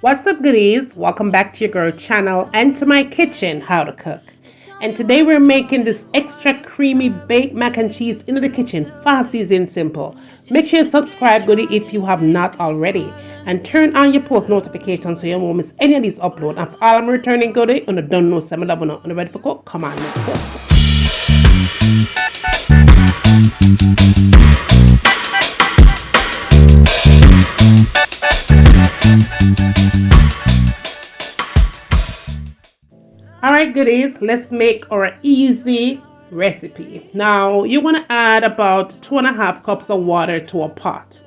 What's up, goodies? Welcome back to your girl channel and to my kitchen, How to Cook. And today we're making this extra creamy baked mac and cheese in the kitchen, fast, easy, and simple. Make sure you subscribe, goodie, if you have not already, and turn on your post notifications so you won't miss any of these uploads. And for all I'm returning, goodie, and I don't know, some love on ready for cook. Come on, let's go. Alright, goodies, let's make our easy recipe. Now you want to add about 2.5 cups of water to a pot.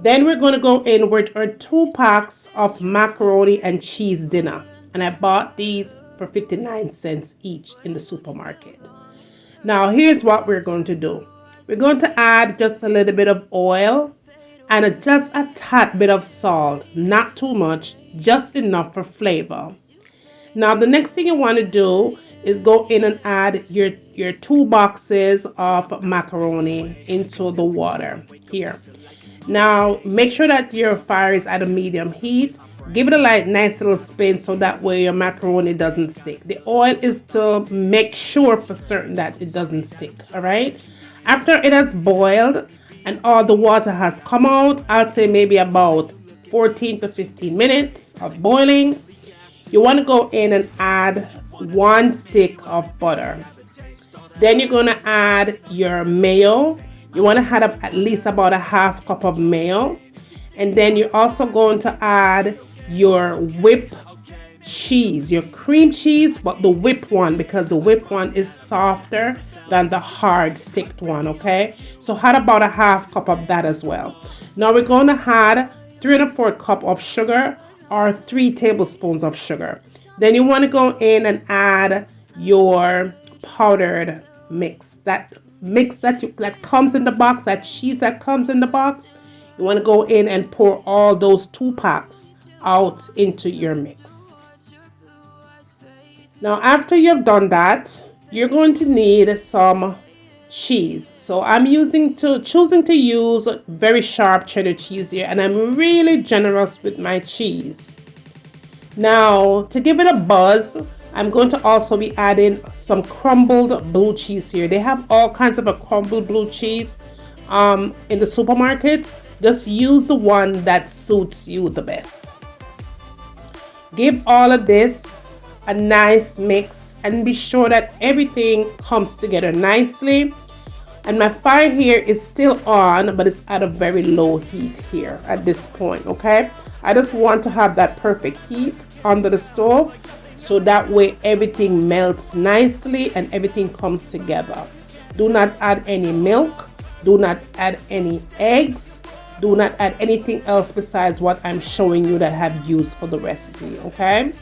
Then we're going to go in with our 2 packs of macaroni and cheese dinner, and I bought these for 59 cents each in the supermarket. Now here's what we're going to do. We're going to add just a little bit of oil and just a tad bit of salt, not too much, just enough for flavor. Now the next thing you want to do is go in and add your 2 boxes of macaroni into the water here. Now make sure that your fire is at a medium heat. Give it a nice little spin so that way your macaroni doesn't stick. The oil is to make sure for certain that it doesn't stick. All right. After it has boiled and all the water has come out, I'll say maybe about 14 to 15 minutes of boiling. You want to go in and add 1 stick of butter. Then you're going to add your mayo. You want to add up at least about a 1/2 cup of mayo. And then you're also going to add your whipped cheese, your cream cheese, but the whipped one, because the whipped one is softer than the hard sticked one, okay? So add about a 1/2 cup of that as well. Now we're going to add 3 1/4 cup of sugar, or 3 tablespoons of sugar. Then you want to go in and add your powdered mix. That mix that comes in the box, that cheese that comes in the box, you want to go in and pour all those 2 packs out into your mix. Now after you've done that, you're going to need some cheese. So I'm choosing to use very sharp cheddar cheese here, and I'm really generous with my cheese. Now to give it a buzz, I'm going to also be adding some crumbled blue cheese here. They have all kinds of a crumbled blue cheese in the supermarkets. Just use the one that suits you the best. Give all of this a nice mix and be sure that everything comes together nicely. And my fire here is still on, but it's at a very low heat here at this point, okay? I just want to have that perfect heat under the stove so that way everything melts nicely and everything comes together. Do not add any milk. Do not add any eggs. Do not add anything else besides what I'm showing you that I have used for the recipe, okay?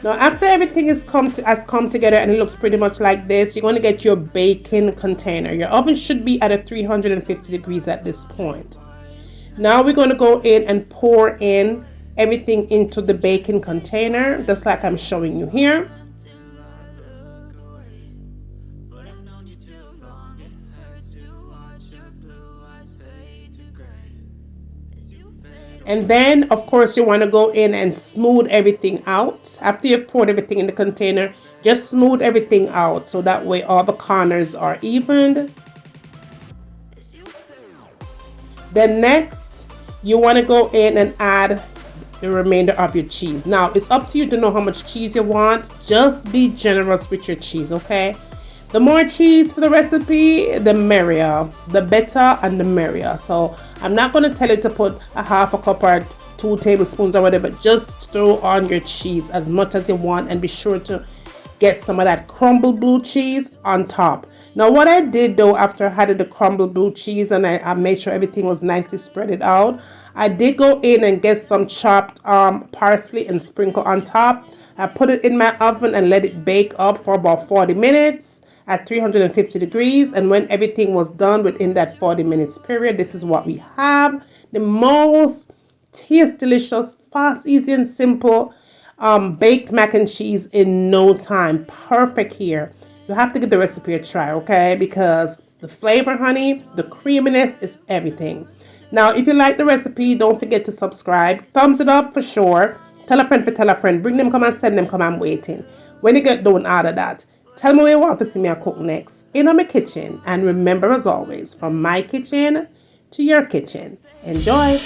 Now after everything has come together and it looks pretty much like this, you're going to get your baking container. Your oven should be at a 350 degrees at this point. Now we're going to go in and pour in everything into the baking container, just like I'm showing you here. And then, of course, you want to go in and smooth everything out. After you've poured everything in the container, just smooth everything out so that way all the corners are evened. Then next, you want to go in and add the remainder of your cheese. Now, it's up to you to know how much cheese you want. Just be generous with your cheese, okay? The more cheese for the recipe, the merrier. The better and the merrier. So I'm not going to tell you to put a 1/2 cup or 2 tablespoons or whatever. Just throw on your cheese as much as you want and be sure to get some of that crumbled blue cheese on top. Now what I did though, after I added the crumbled blue cheese and I made sure everything was nicely spread out, I did go in and get some chopped parsley and sprinkle on top. I put it in my oven and let it bake up for about 40 minutes. At 350 degrees, and when everything was done within that 40 minutes period, this is what we have. The most tasty, delicious, fast, easy, and simple baked mac and cheese in no time. Perfect here. You have to give the recipe a try, okay? Because the flavor, honey, the creaminess is everything. Now, if you like the recipe, don't forget to subscribe. Thumbs it up for sure. Tell a friend for tell a friend. Bring them come and send them come. I'm waiting. When you get done out of that, tell me what you want to see me cook next in my kitchen. And remember, as always, from my kitchen to your kitchen. Enjoy.